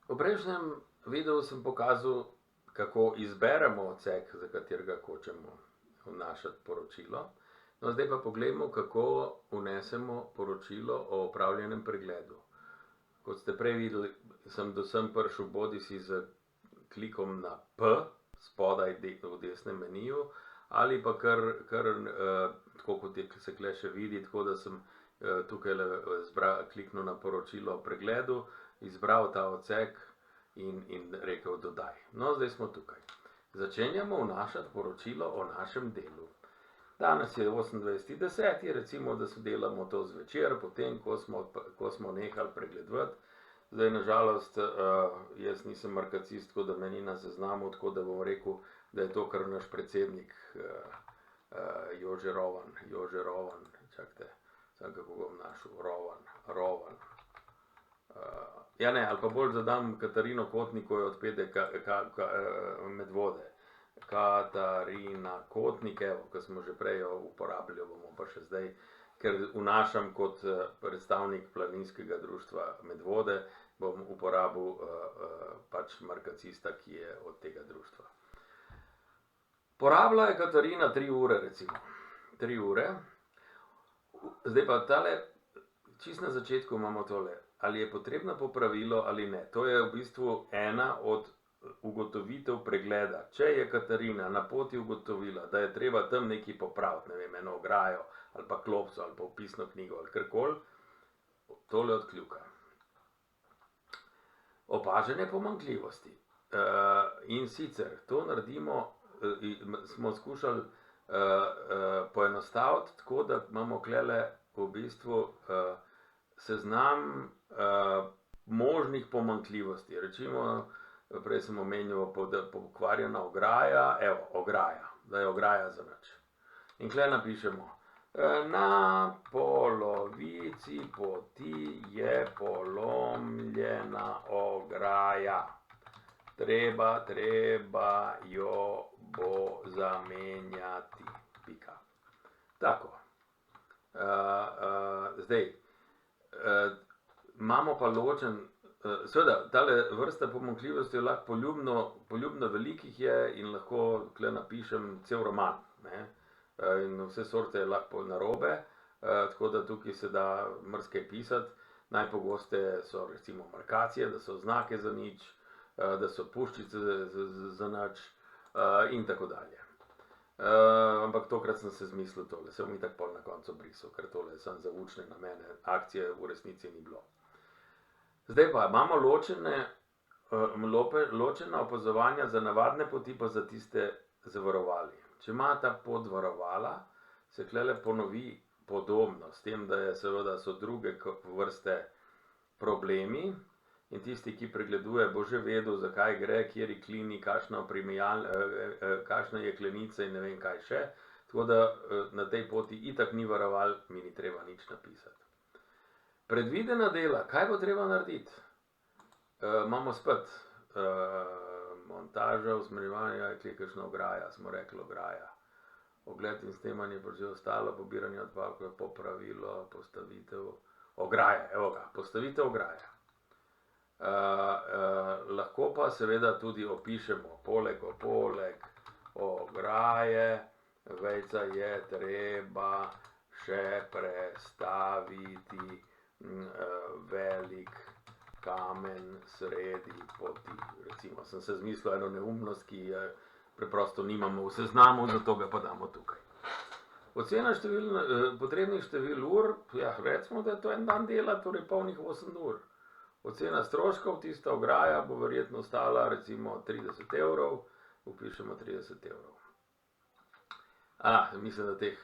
V prejšnjem videu sem pokazal, kako izberemo odsek, za katerega hočemo vnašati poročilo. No, zdaj pa poglejmo, kako vnesemo poročilo o opravljenem pregledu. Kot ste prej videli, sem do sem prišel bodisi z klikom na P, spodaj v desnem meniju, ali pa kar tako kot se tukaj še vidi, tako da sem tukaj kliknil na poročilo o pregledu, izbral ta odsek in rekel dodaj. No, zdaj smo tukaj. Začenjamo vnašati poročilo o našem delu. Danes je 28.10., recimo, da se delamo to zvečer, potem, ko smo nehali pregledovati. Zdaj, nažalost, jaz nisem markacist, tako da me ni na seznamu, tako da bom rekel, da je to kar naš predsednik Jože Rovan, čakajte, samo kako bom našel, Rovan. Ja ne, ali pa bolj zadam Katarino Kotnik, ko jo odpede Medvode. Katarina Kotnik, evo, ko smo že prej jo uporabljali, bomo pa še zdaj, ker vnašam kot predstavnik Planinskega društva Medvode, bom uporabil pač markacista, ki je od tega društva. Porabila je Katarina 3 ure, recimo. 3 ure. Zdaj pa tale, čisto na začetku imamo tole, ali je potrebno popravilo ali ne. To je v bistvu ena od ugotovitev pregleda. Če je Katarina na poti ugotovila, da je treba tam nekaj popraviti, ne vem, eno ograjo, ali pa klopco, ali pa opisno knjigo, ali karkoli, tole odkljuka. Opažene pomanjkljivosti. In sicer to naredimo, smo skušali poenostaviti tako, da imamo klele v bistvu seznam možnih pomanjkljivosti. Recimo, prej sem omenil pokvarjena ograja, evo, ograja, da je ograja za nič. In tukaj napišemo, na polovici poti je polomljena ograja. Treba jo bo zamenjati. Pika. Tako. Zdaj, imamo pa ločen, seveda, tale vrsta pomanjkljivosti je lahko poljubno velikih je in lahko tukaj napišem cel roman, ne. In vse sorte je lahko narobe, tako da tukaj se da marsikaj pisati. Najpogosteje so recimo markacije, da so znake za nič, da so puščice za nič in tako dalje. Ampak tokrat sem se zmislil tole, se bom itak pol na koncu brisal, ker tole sem za učne namene, akcije v resnici ni bilo. Zdaj pa imamo ločena opazovanja za navadne poti, pa za tiste z varovali. Če ima ta pot varovala, se klele ponovi podobno, s tem, da seveda so druge vrste problemi in tisti, ki pregleduje, bo že vedel, zakaj gre, kjeri klini, kakšna jeklenica in ne vem kaj še. Tako da na tej poti itak ni varoval, mi ni treba nič napisati. Predvidena dela, kaj bo treba narediti? Imamo spet montaža, usmerjevanje, kakšna ograja, smo rekli ograja. Ogled in snemanje pa že ostalo, pobiranje odpadkov, popravilo, postavitev ograje, evo ga, postavitev ograje. Lahko pa seveda tudi opišemo poleg ograje, vejca je treba še prestaviti velik kamen sredi poti. Recimo, sem se zmislil eno neumnost, ki je preprosto nimamo v seznamu, zato ga pa damo tukaj. Ocena potrebnih števil ur, ja, recimo, da je to en dan dela, torej polnih 8 ur. Ocena stroškov, tista ograja bo verjetno stala recimo 30 evrov, upišemo 30 evrov. Mislim, da teh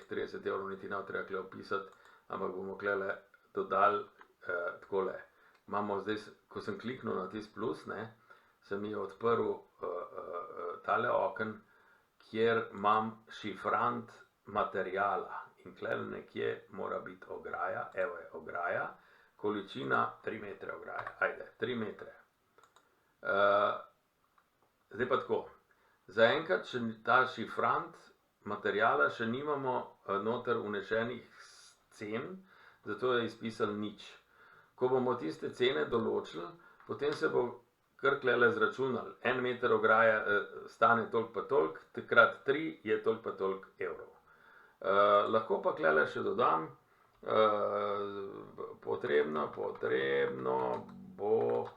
30 evrov niti ne treba tukaj opisati, ampak bomo tukaj dodali takole. Imamo zdaj, ko sem kliknil na tisti plus, ne, se mi je odprl tale oken, kjer imam šifrant materijala. In tukaj nekje mora biti ograja, evo je ograja, količina 3 metre ograje, ajde, 3 metre. Zdaj pa tako, zaenkrat še ta šifrant materijala še nimamo noter vnešenih cen, zato je izpisal nič. Ko bomo tiste cene določili, potem se bo kar klele zračunal. 1 meter ograje stane toliko pa toliko, krat 3 je toliko pa toliko evrov. Lahko pa klele še dodam, potrebno bo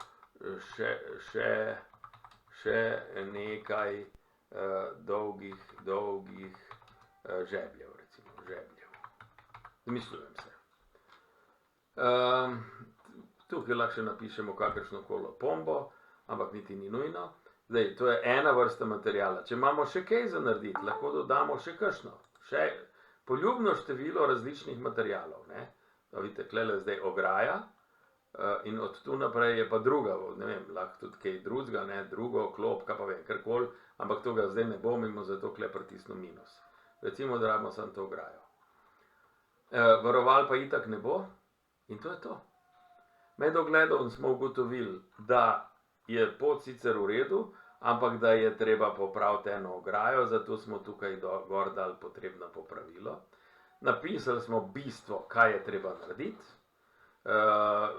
še nekaj dolgih žebljev, recimo, Zmišljujem se. Tukaj lahko še napišemo kakršno koli pombo, ampak niti ni nujno. Zdaj, to je ena vrsta materijala. Če imamo še kaj za narediti, lahko dodamo še kakšno, še poljubno število različnih materijalov. Vidite, klele zdaj ograja in od tu naprej je pa druga, ne vem, lahko tudi kaj drugega, drugo, klop, kaj pa vem, karkoli, ampak to ga zdaj ne bom in zato kle pritisnu minus. Recimo, da rabimo samo to ograjo. Varoval pa itak ne bo in to je to. Med ogledom smo ugotovili, da je pot sicer v redu, ampak da je treba popraviti eno ograjo, zato smo tukaj gor dali potrebno popravilo. Napisali smo bistvo, kaj je treba narediti.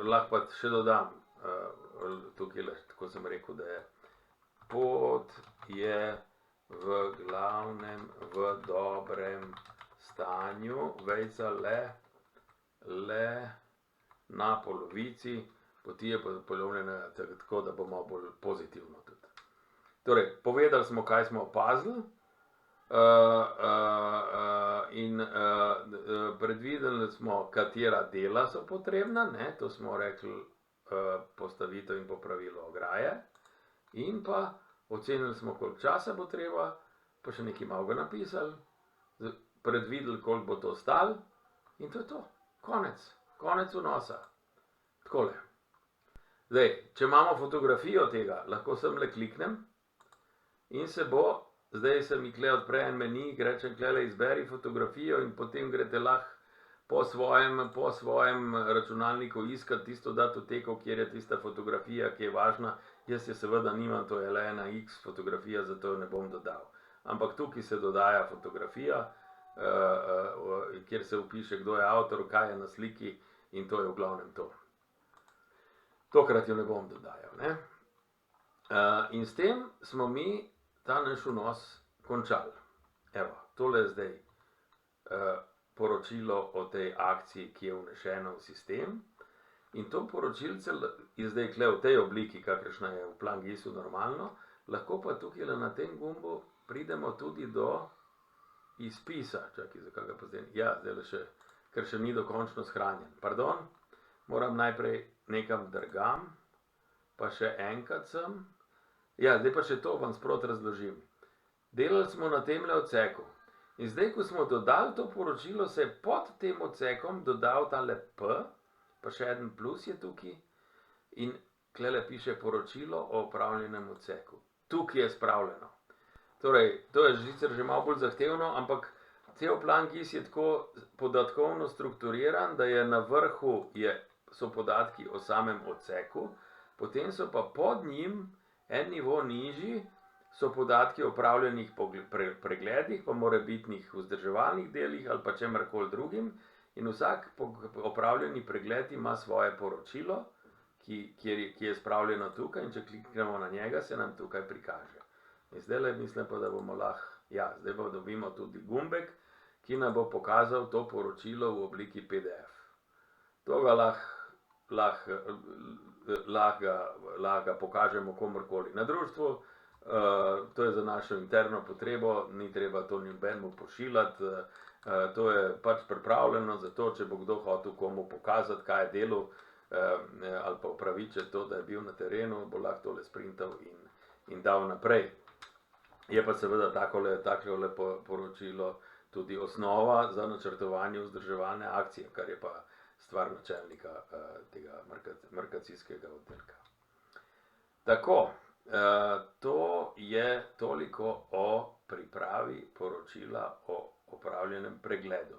Lahko pa še dodam, tukaj, tako sem rekel, da je pot je v glavnem v dobrem stanju, vejca le na polovici, poti je polovljena tako, da bo malo bolj pozitivno tudi. Torej, povedali smo, kaj smo opazili in predvideli smo, katera dela so potrebna, to smo rekli postavitev in popravilo ograje, in pa ocenili smo, koliko časa bo treba, pa še nekaj malega napisali, predvideli, koliko bo to stalo in to je to. Konec vnosa. Takole. Zdaj, če imamo fotografijo tega, lahko semle kliknem in se bo, zdaj se mi tle odpre en meni, rečem klele izberi fotografijo in potem greste lahko po svojem računalniku iskati tisto datoteko, kjer je tista fotografija, ki je važna. Jaz je seveda nimam, to je le ena X fotografija, zato jo ne bom dodal. Ampak tukaj se dodaja fotografija, kjer se vpiše, kdo je avtor, kaj je na sliki in to je v glavnem to. Tokrat jo ne bom dodajal. In s tem smo mi ta naš vnos končali. Evo, tole je zdaj poročilo o tej akciji, ki je vnešena v sistem. In to poročilce je zdaj kle v tej obliki, kakršna je v PlanGIS-u normalno, lahko pa tukaj na tem gumbu pridemo tudi do izpisa. Čakaj, zakaj ga pa zdaj? Ja, zdaj še, ker še ni dokončno shranjen. Pardon, moram najprej nekam drgam, pa še enkrat sem. Ja, zdaj pa še to vam sproti razložim. Delali smo na temle odseku. In zdaj, ko smo dodali to poročilo, se je pod tem odsekom dodal tale P, pa še en plus je tukaj, in klele piše poročilo o opravljenem odseku. Tukaj je spravljeno. Torej, to je sicer že malo bolj zahtevno, ampak cel PlanGIS je tako podatkovno strukturiran, da je na vrhu so podatki o samem odseku, potem so pa pod njim, en nivo nižji, so podatki o opravljenih pregledih, pa morebitnih vzdrževalnih delih ali pa čemarkoli drugim. In vsak opravljeni pregled ima svoje poročilo, ki je spravljeno tukaj, in če kliknemo na njega, se nam tukaj prikaže. In zdaj mislim pa, da bomo lahko, ja, zdaj pa dobimo tudi gumbek, ki nam bo pokazal to poročilo v obliki PDF. To ga lahko pokažemo komorkoli na društvu, to je za našo interno potrebo, ni treba to nobenemu pošiljati, to je pač pripravljeno za to, če bo kdo hotel komu pokazati, kaj je delal, ali pa upravičiti to, da je bil na terenu, bo lahko tole sprintal in dal naprej. Je pa seveda takole poročilo tudi osnova za načrtovanje vzdrževalne akcije, kar je pa stvar načelnika tega markacijskega oddelka. Tako, to je toliko o pripravi poročila o opravljenem pregledu.